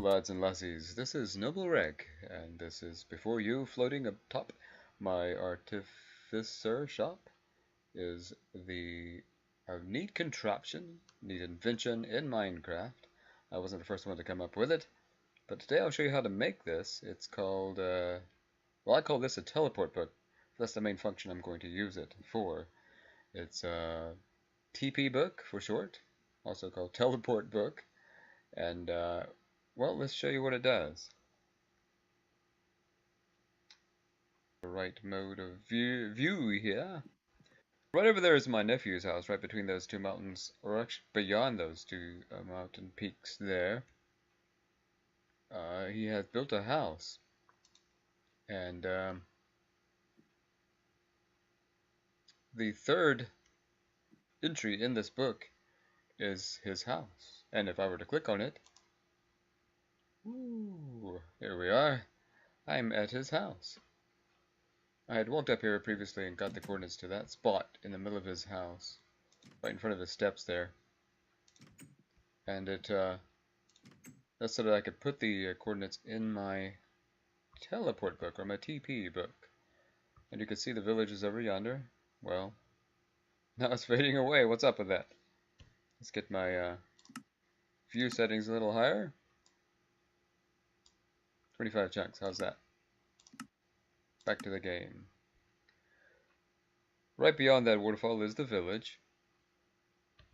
lads and lassies, this is Noblewreck, and this is before you floating atop my artificer shop is a neat contraption, neat invention in Minecraft. I wasn't the first one to come up with it, but today I'll show you how to make this. It's called, well, I call this a teleport book. That's the main function I'm going to use it for. It's a TP book for short, also called teleport book, and well, let's show you what it does. The right mode of view here. Right over there is my nephew's house, right between those two mountains, or actually beyond those two mountain peaks there. He has built a house, and the third entry in this book is his house. And if I were to click on it, ooh, here we are. I'm at his house. I had walked up here previously and got the coordinates to that spot in the middle of his house, right in front of his steps there. And that's so that I could put the coordinates in my teleport book, or my TP book. And you can see the village is over yonder. Well, now it's fading away. What's up with that? Let's get my view settings a little higher. 25 chunks, how's that? Back to the game. Right beyond that waterfall is the village.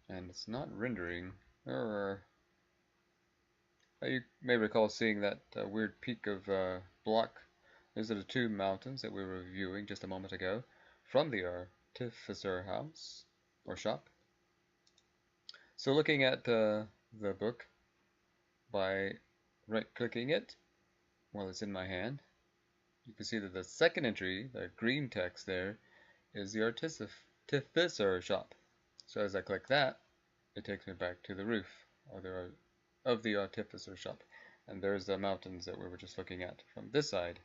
And it's not rendering. You may recall seeing that weird peak of block. These are the two mountains that we were reviewing just a moment ago from the artificer house, or shop. So looking at the book by right-clicking it while it's in my hand, you can see that the second entry, the green text there, is the artificer shop. So as I click that, it takes me back to the roof of the artificer shop. And there's the mountains that we were just looking at from this side.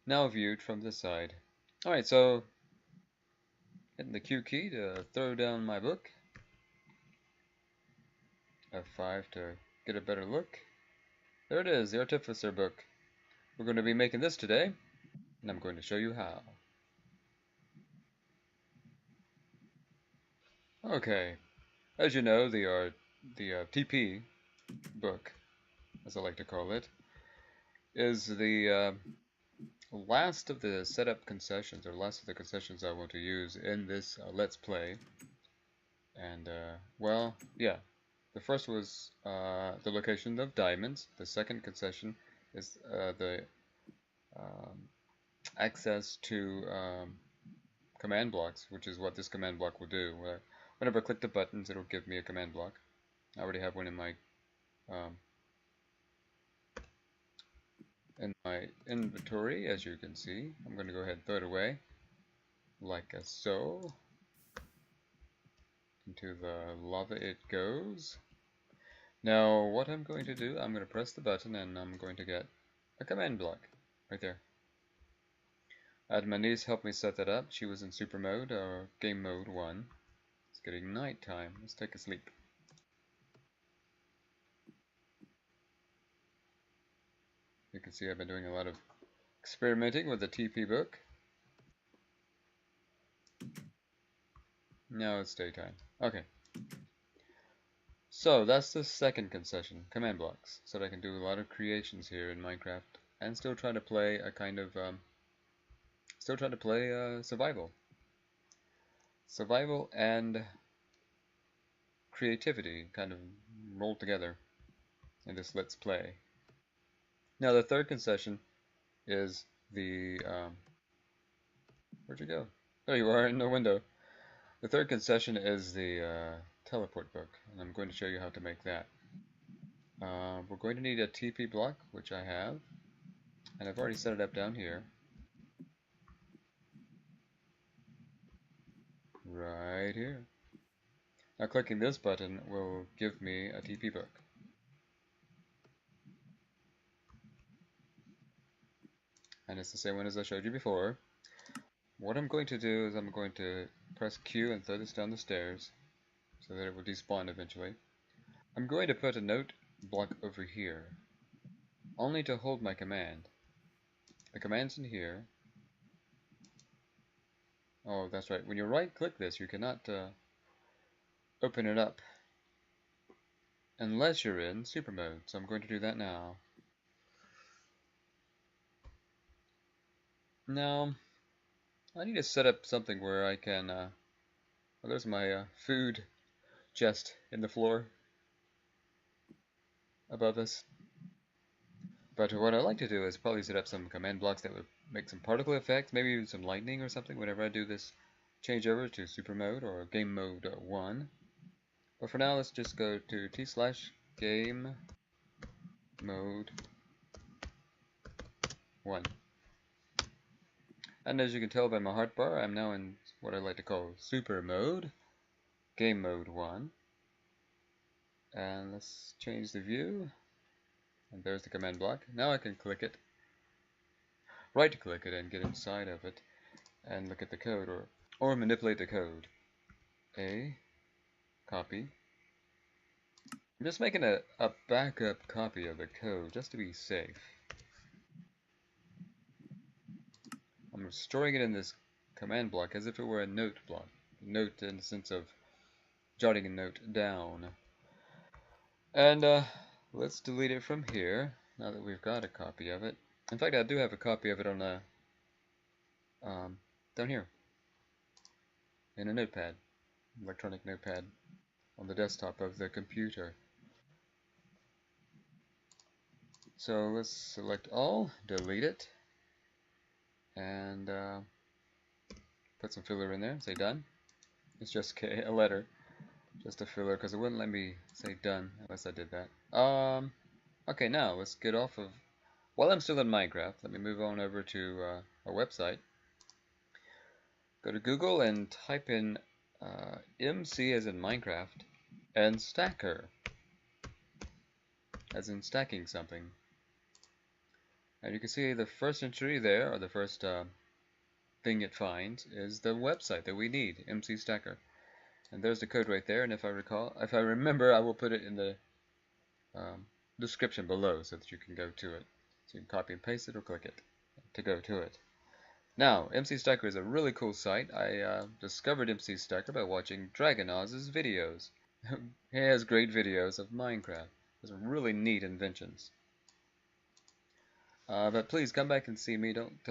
Now viewed from this side. Alright, so hitting the Q key to throw down my book. F5 to get a better look. There it is, the artificer book. We're going to be making this today, and I'm going to show you how. Okay, as you know, the TP book, as I like to call it, is the last of the setup concessions, or last of the concessions I want to use in this Let's Play. And, well, yeah, the first was the location of diamonds. The second concession is the access to command blocks, which is what this command block will do. Whenever I click the buttons, it'll give me a command block. I already have one in my inventory, as you can see. I'm going to go ahead and throw it away, like so. Into the lava it goes. Now, what I'm going to do, I'm going to press the button and I'm going to get a command block right there. I had my niece help me set that up. She was in super mode, or game mode 1. It's getting night time. Let's take a sleep. You can see I've been doing a lot of experimenting with the TP book. Now it's daytime. Okay. So that's the second concession, command blocks, so that I can do a lot of creations here in Minecraft and still try to play a kind of survival. Survival and creativity kind of rolled together in this Let's Play. Now the third concession is the where'd you go? There you are in the window. The third concession is the teleport book, and I'm going to show you how to make that. We're going to need a TP block, which I have, and I've already set it up down here. Right here. Now clicking this button will give me a TP book. And it's the same one as I showed you before. What I'm going to do is I'm going to press Q and throw this down the stairs so that it will despawn eventually. I'm going to put a note block over here, only to hold my command. The command's in here. Oh, that's right. When you right-click this, you cannot open it up unless you're in super mode. So I'm going to do that now. Now, I need to set up something where I can, well, there's my food chest in the floor above us. But what I like to do is probably set up some command blocks that would make some particle effects, maybe some lightning or something whenever I do this change over to super mode or game mode 1. But for now, let's just go to t/game mode 1. And as you can tell by my hotbar, I'm now in what I like to call super mode, game mode 1. And let's change the view. And there's the command block. Now I can click it, right click it, and get inside of it and look at the code or manipulate the code. Copy. I'm just making a backup copy of the code just to be safe. I'm storing it in this command block as if it were a note block. Note in the sense of jotting a note down. And let's delete it from here, now that we've got a copy of it. In fact, I do have a copy of it on a, down here, in a notepad, electronic notepad, on the desktop of the computer. So let's select all, delete it, and put some filler in there, say done. It's just a letter, just a filler, because it wouldn't let me say done unless I did that. Okay, now let's get off of, while I'm still in Minecraft, let me move on over to our website. Go to Google and type in MC as in Minecraft and stacker as in stacking something. And you can see the first entry there, or the first thing it finds, is the website that we need, MC Stacker. And there's the code right there, and if I remember, I will put it in the description below so that you can go to it. So you can copy and paste it or click it to go to it. Now, MC Stacker is a really cool site. I discovered MC Stacker by watching Dragnoz's videos. He has great videos of Minecraft. Some really neat inventions. But please come back and see me. Don't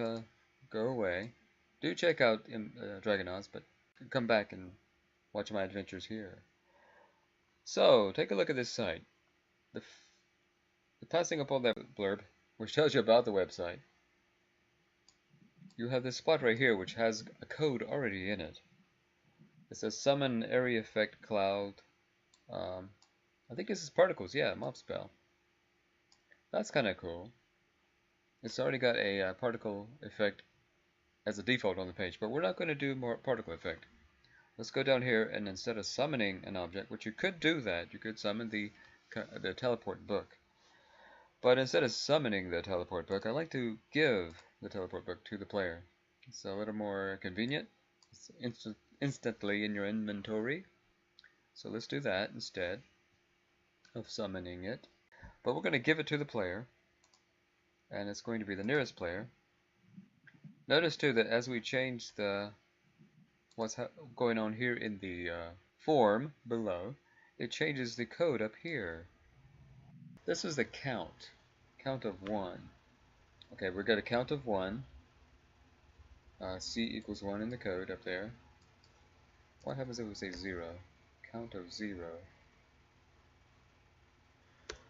go away. Do check out Dragnoz, but come back and watch my adventures here. So, take a look at this site. The passing up all that blurb, which tells you about the website, you have this spot right here which has a code already in it. It says summon area effect cloud. I think this is particles, yeah, mob spell. That's kind of cool. It's already got a particle effect as a default on the page, but we're not going to do more particle effect. Let's go down here, and instead of summoning an object, which you could do that, you could summon the teleport book. But instead of summoning the teleport book, I like to give the teleport book to the player. It's a little more convenient. It's instantly in your inventory. So let's do that instead of summoning it. But we're going to give it to the player, and it's going to be the nearest player. Notice too that as we change what's going on here in the form below, it changes the code up here. This is the count of 1. Okay, we've got a count of 1. C equals 1 in the code up there. What happens if we say 0? Count of 0.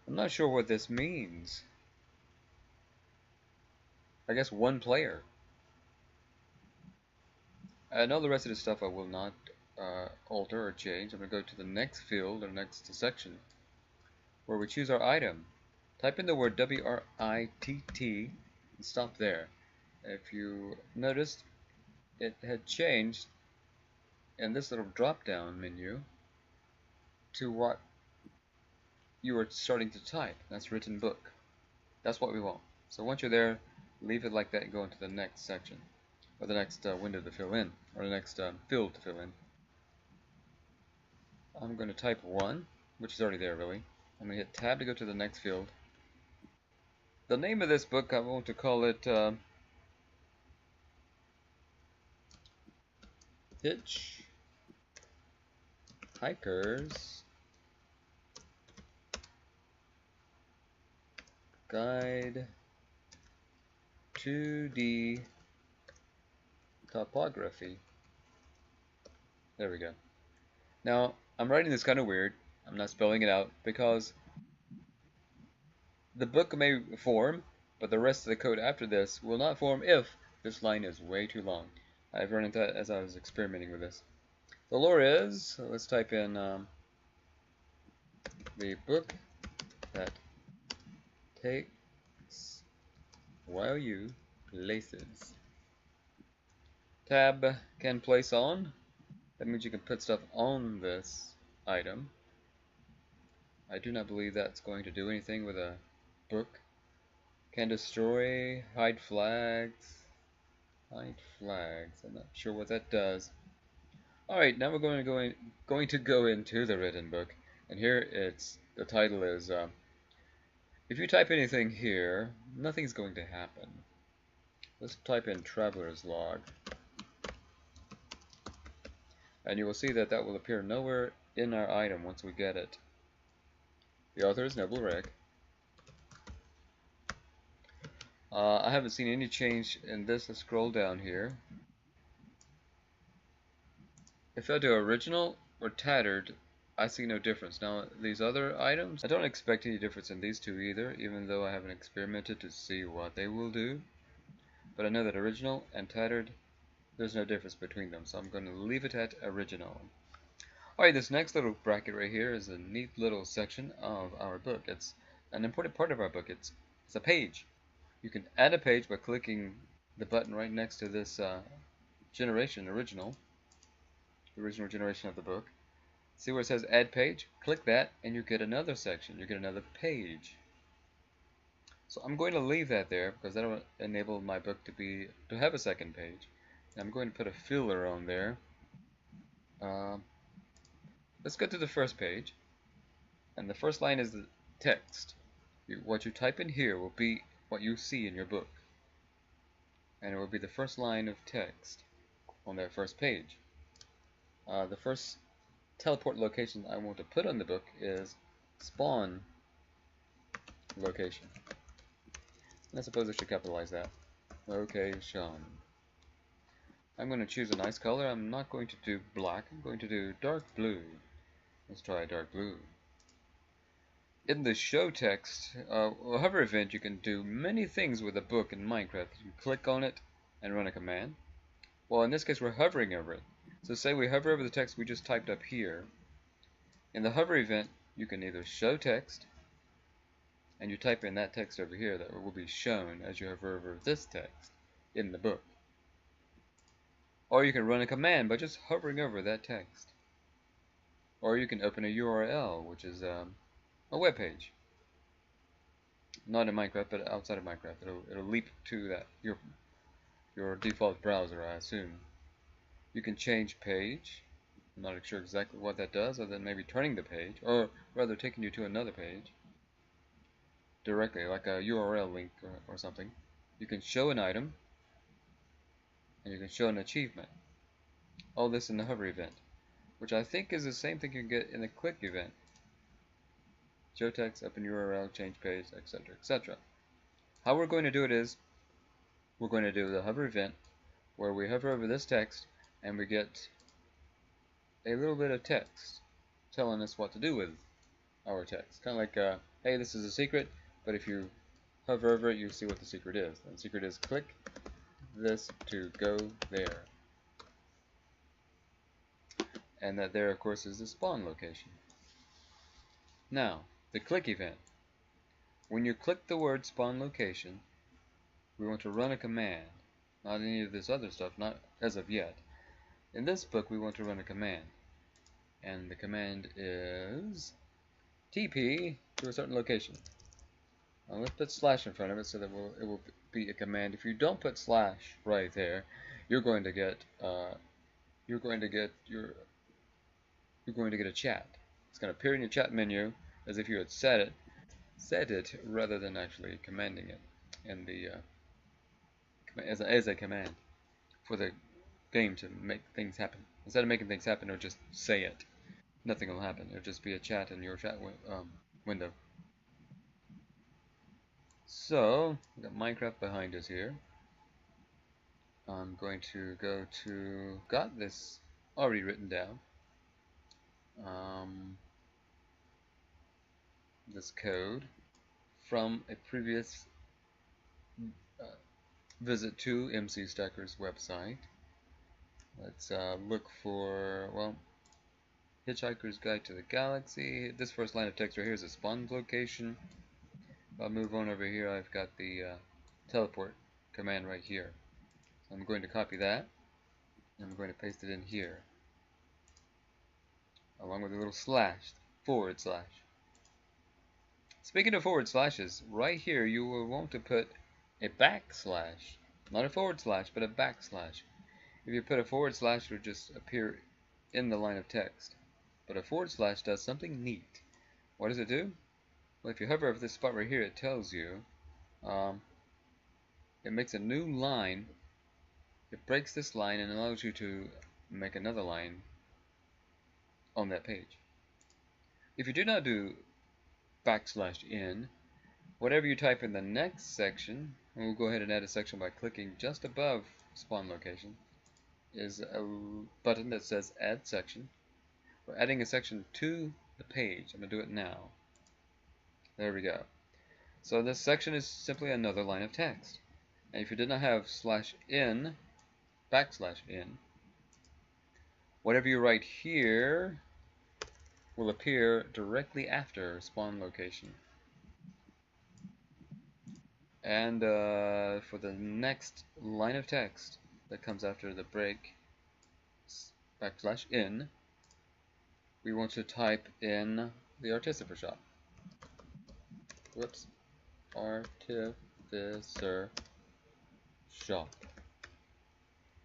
I'm not sure what this means. I guess 1 player. And all the rest of the stuff I will not alter or change. I'm going to go to the next field or next section where we choose our item. Type in the word WRITT and stop there. If you noticed, it had changed in this little drop down menu to what you were starting to type. That's written book. That's what we want. So once you're there, leave it like that and go into the next section, or the next window to fill in, or the next field to fill in. I'm going to type 1, which is already there really. I'm going to hit tab to go to the next field. The name of this book, I want to call it Hitchhiker's Guide to the Topography. There we go. Now, I'm writing this kind of weird. I'm not spelling it out because the book may form, but the rest of the code after this will not form if this line is way too long. I've run into that as I was experimenting with this. The lore is, let's type in the book that takes while you places. Tab can place on. That means you can put stuff on this item. I do not believe that's going to do anything with a book. Can destroy, hide flags. Hide flags. I'm not sure what that does. Alright, now we're going to go into the written book. And here the title is, if you type anything here, nothing's going to happen. Let's type in Traveler's Log. And you will see that that will appear nowhere in our item once we get it. The author is Noblewreck. I haven't seen any change in this. Let's scroll down here. If I do original or tattered, I see no difference. Now these other items, I don't expect any difference in these two either, even though I haven't experimented to see what they will do. But I know that original and tattered, there's no difference between them, so I'm going to leave it at original. Alright, this next little bracket right here is a neat little section of our book. It's an important part of our book. It's a page. You can add a page by clicking the button right next to this original generation of the book. See where it says add page? Click that and you get another section. You get another page. So I'm going to leave that there because that will enable my book to have a second page. And I'm going to put a filler on there. Let's go to the first page. And the first line is the text. What you type in here will be what you see in your book. And it will be the first line of text on that first page. The first teleport location I want to put on the book is spawn location. And I suppose I should capitalize that. Location. I'm going to choose a nice color. I'm not going to do black. I'm going to do dark blue. Let's try dark blue. In the show text, hover event, you can do many things with a book in Minecraft. You can click on it and run a command. Well, in this case, we're hovering over it. So say we hover over the text we just typed up here. In the hover event, you can either show text, and you type in that text over here that will be shown as you hover over this text in the book. Or you can run a command by just hovering over that text. Or you can open a URL, which is a web page. Not in Minecraft, but outside of Minecraft. It'll leap to that your default browser, I assume. You can change page. I'm not sure exactly what that does, other than maybe turning the page, or rather taking you to another page directly, like a URL link or something. You can show an item, and you can show an achievement. All this in the hover event, which I think is the same thing you can get in the click event. Show text, open URL, change page, etc., etc. How we're going to do it is, we're going to do the hover event, where we hover over this text, and we get a little bit of text telling us what to do with our text. Kind of like, hey, this is a secret, but if you hover over it, you see what the secret is. And the secret is click this to go there. And that there, of course, is the spawn location. Now, the click event. When you click the word spawn location, we want to run a command. Not any of this other stuff, not as of yet. In this book, we want to run a command. And the command is TP to a certain location. Now let's put slash in front of it so that it will be a command. If you don't put slash right there, you're going to get a chat. It's going to appear in your chat menu. as if you had set it rather than actually commanding it in the as a command for the game to make things happen. Instead of making things happen, it'll just say it. Nothing will happen. It'll just be a chat in your chat window. So, we've got Minecraft behind us here. I'm going to go to, got this already written down. This code from a previous visit to MC Stacker's website. Let's look for, well, Hitchhiker's Guide to the Galaxy. This first line of text right here is a spawn location. If I move on over here, I've got the teleport command right here. So I'm going to copy that, and I'm going to paste it in here, along with a little slash, forward slash. Speaking of forward slashes, right here you will want to put a backslash. Not a forward slash, but a backslash. If you put a forward slash, it will just appear in the line of text. But a forward slash does something neat. What does it do? Well, if you hover over this spot right here, it tells you, it makes a new line. It breaks this line and allows you to make another line on that page. If you do not do \n, whatever you type in the next section, and we'll go ahead and add a section by clicking just above spawn location, is a button that says add section. We're adding a section to the page. I'm going to do it now. There we go. So this section is simply another line of text. And if you did not have \n, \n, whatever you write here will appear directly after spawn location. And for the next line of text that comes after the break \n, we want to type in the Artificer shop. Whoops. Artificer shop.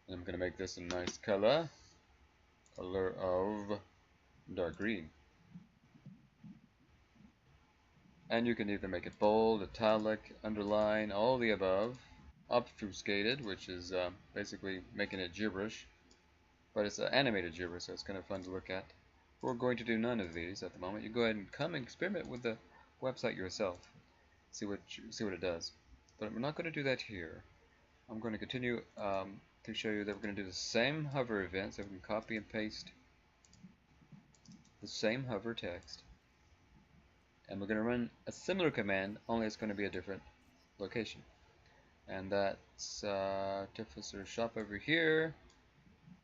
And I'm going to make this a nice color of dark green. And you can either make it bold, italic, underline, all the above, obfuscated, which is basically making it gibberish, but it's animated gibberish, so it's kind of fun to look at. We're going to do none of these at the moment. You go ahead and come and experiment with the website yourself, see what it does. But we're not going to do that here. I'm going to continue to show you that we're going to do the same hover event, so we can copy and paste the same hover text, and we're going to run a similar command, only it's going to be a different location. And that's Artificer shop over here,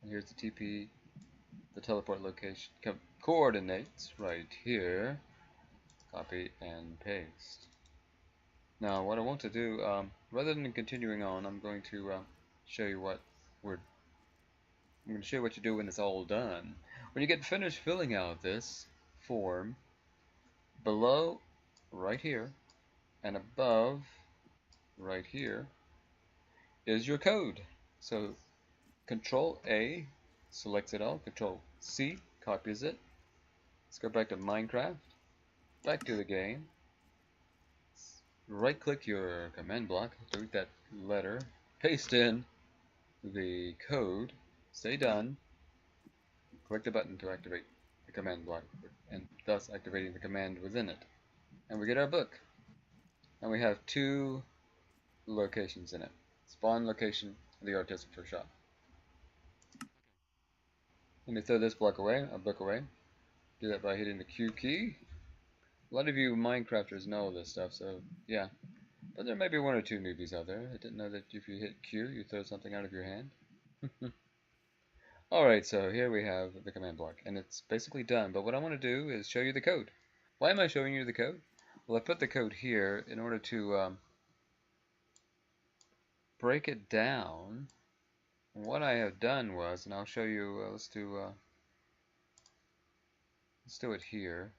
and here's the TP, the teleport location coordinates right here. Copy and paste. Now what I want to do, rather than continuing on, I'm going to show you what you do when it's all done. When you get finished filling out this form, below right here and above right here is your code. So Control A selects it all, Control C copies it. Let's go back to Minecraft, back to the game. Right click your command block, delete that letter, paste in the code, say done, click the button to activate the command block, and thus activating the command within it. And we get our book. And we have two locations in it. Spawn location and the Artificer shop. Let me throw this block away, a book away. Do that by hitting the Q key. A lot of you Minecrafters know this stuff, so yeah. But there may be one or two newbies out there. I didn't know that if you hit Q, you throw something out of your hand. Alright, so here we have the command block, and it's basically done. But what I want to do is show you the code. Why am I showing you the code? Well, I put the code here in order to break it down. And what I have done was, and I'll show you, let's do it here.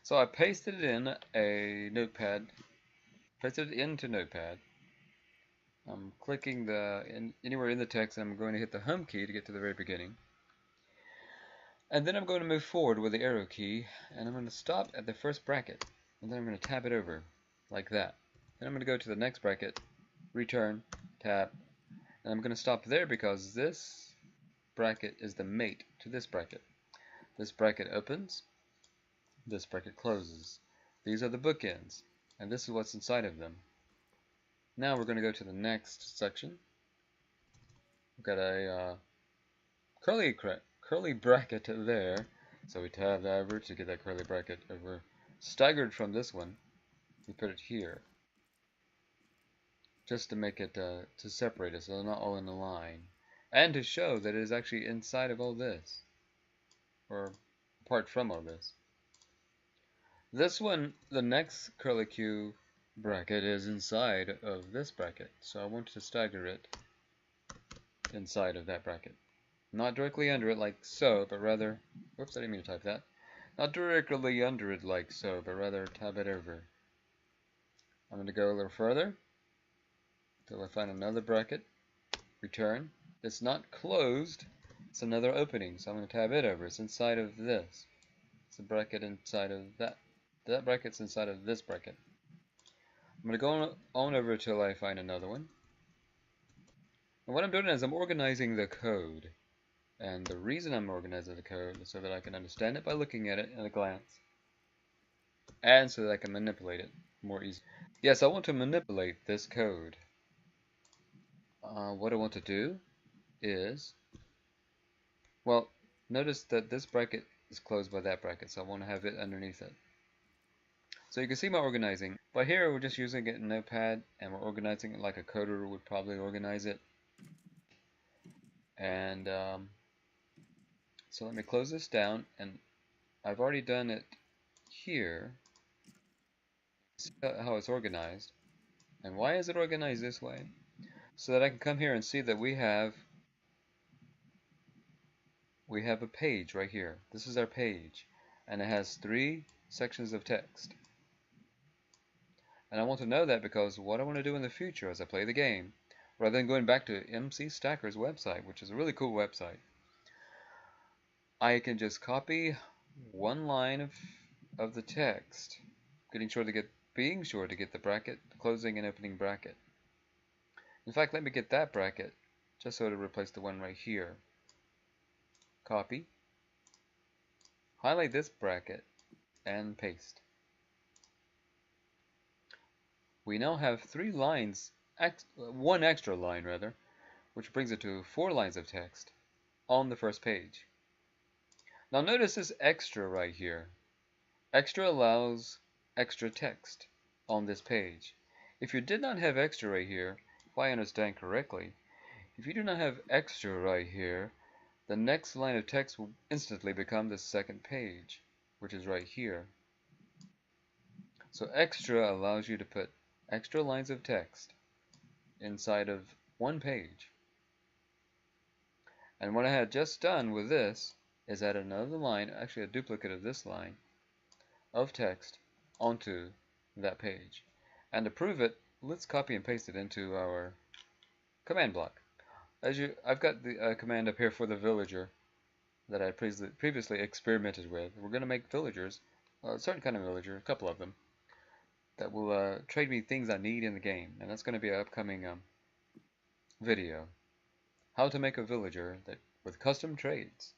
So I pasted it in a notepad, pasted it into Notepad. I'm clicking anywhere in the text, and I'm going to hit the home key to get to the very beginning. And then I'm going to move forward with the arrow key, and I'm going to stop at the first bracket, and then I'm going to tab it over, like that. Then I'm going to go to the next bracket, return, tab, and I'm going to stop there because this bracket is the mate to this bracket. This bracket opens, this bracket closes. These are the bookends, and this is what's inside of them. Now we're going to go to the next section. We've got a curly bracket there, so we tab that over to get that curly bracket over. Staggered from this one, we put it here, just to make it to separate it, so they're not all in a line, and to show that it is actually inside of all this, or apart from all this. This one, the next curly Q bracket is inside of this bracket, so I want to stagger it inside of that bracket. Not directly under it like so, but rather, whoops, I didn't mean to type that. Not directly under it like so, but rather tab it over. I'm going to go a little further until I find another bracket, return. It's not closed, it's another opening, so I'm going to tab it over. It's inside of this. It's a bracket inside of that. That bracket's inside of this bracket. I'm going to go on over until I find another one. And what I'm doing is I'm organizing the code. And the reason I'm organizing the code is so that I can understand it by looking at it at a glance. And so that I can manipulate it more easily. Yes, I want to manipulate this code. What I want to do is, well, notice that this bracket is closed by that bracket, so I want to have it underneath it. So you can see my organizing. But here we're just using it in Notepad, and we're organizing it like a coder would probably organize it. And so let me close this down, and I've already done it here. See how it's organized. And why is it organized this way? So that I can come here and see that we have a page right here. This is our page, and it has 3 sections of text. And I want to know that because what I want to do in the future as I play the game, rather than going back to MC Stacker's website, which is a really cool website, I can just copy one line of the text, being sure to get the bracket, closing and opening bracket. In fact, let me get that bracket just so to replace the one right here. Copy, highlight this bracket, and paste. We now have 3 lines, one extra line rather, which brings it to 4 lines of text on the first page. Now notice this extra right here. Extra allows extra text on this page. If you did not have extra right here, if I understand correctly, if you do not have extra right here, the next line of text will instantly become the second page, which is right here. So extra allows you to put extra lines of text inside of one page. And what I had just done with this is add another line, actually a duplicate of this line, of text onto that page. And to prove it, let's copy and paste it into our command block. I've got the command up here for the villager that I previously experimented with. We're going to make villagers, a certain kind of villager, a couple of them, that will trade me things I need in the game. And that's going to be an upcoming video. How to make a villager with custom trades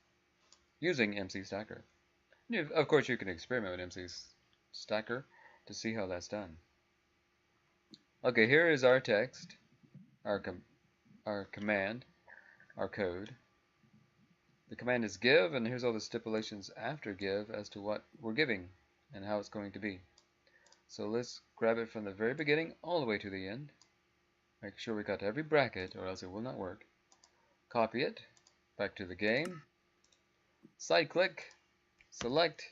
using MC Stacker. Of course, you can experiment with MC Stacker to see how that's done. Okay, here is our text, our command, our code. The command is give, and here's all the stipulations after give as to what we're giving and how it's going to be. So let's grab it from the very beginning all the way to the end. Make sure we got every bracket or else it will not work. Copy it back to the game. Side click, select,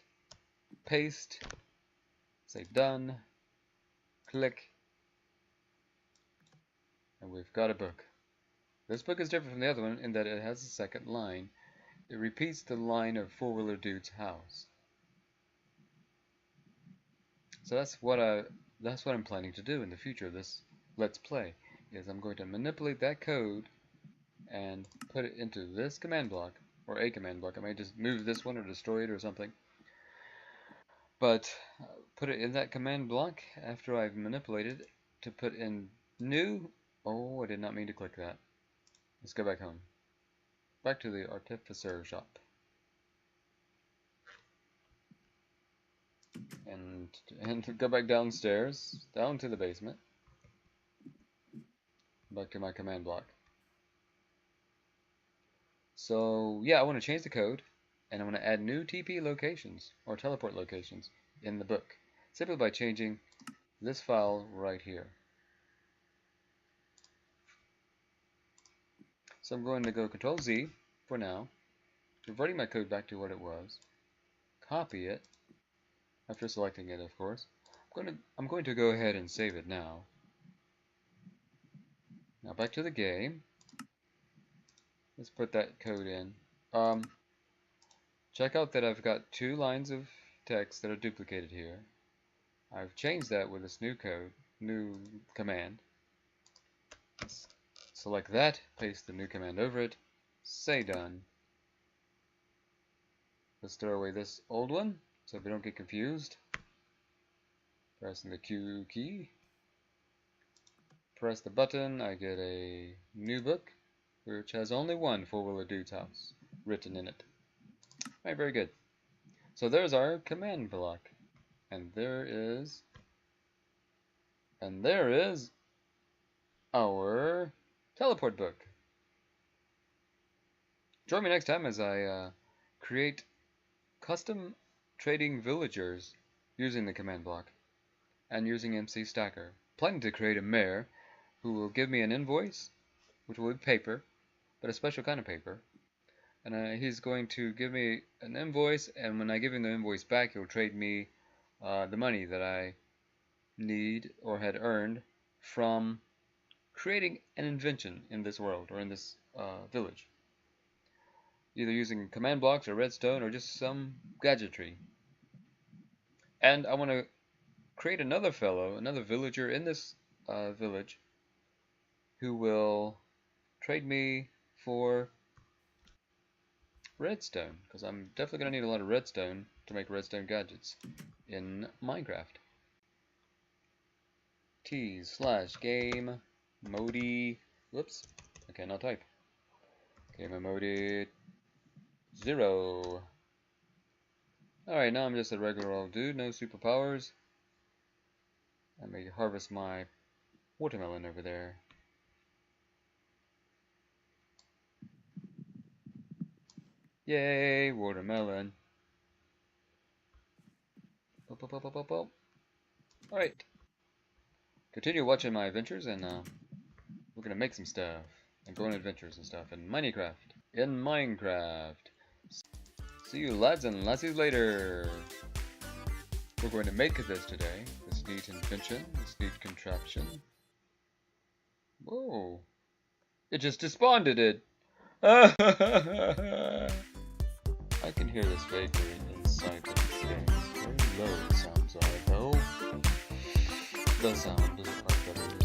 paste, say done, click, and we've got a book. This book is different from the other one in that it has a second line. It repeats the line of Four-Wheeler Dude's house. So that's what I'm planning to do in the future of this Let's Play, is I'm going to manipulate that code and put it into this command block or a command block. I may just move this one or destroy it or something. But put it in that command block after I've manipulated it to put in new. Oh, I did not mean to click that. Let's go back home. Back to the artificer shop. And go back downstairs, down to the basement. Back to my command block. So yeah, I want to change the code, and I want to add new TP locations or teleport locations in the book, simply by changing this file right here. So I'm going to go Control Z for now, reverting my code back to what it was. Copy it after selecting it, of course. I'm going to go ahead and save it now. Now back to the game. Let's put that code in. Check out that I've got 2 lines of text that are duplicated here. I've changed that with this new code, new command. Let's select that, paste the new command over it, say done. Let's throw away this old one so we don't get confused. Pressing the Q key. Press the button, I get a new book, which has only one Four-Wheeler Dude's house written in it. Alright, very good. So there's our command block. And there is our teleport book. Join me next time as I create custom trading villagers using the command block and using MC Stacker. Planning to create a mayor who will give me an invoice, which will be paper, but a special kind of paper. And he's going to give me an invoice, and when I give him the invoice back, he'll trade me the money that I need or had earned from creating an invention in this world or in this village. Either using command blocks or redstone or just some gadgetry. And I want to create another villager in this village who will trade me for redstone, because I'm definitely going to need a lot of redstone to make redstone gadgets in Minecraft. T/game modi, whoops, I cannot type. Game modi 0. Alright, now I'm just a regular old dude, no superpowers. I may harvest my watermelon over there. Yay, watermelon. Alright. Continue watching my adventures, and we're gonna make some stuff. And go on adventures and stuff in Minecraft. See you lads and lassies later. We're going to make this today. This neat invention, this neat contraption. Whoa. It just desponded it. I can hear this vaguely inside the game. Very low it sounds like, though. The sound doesn't like that.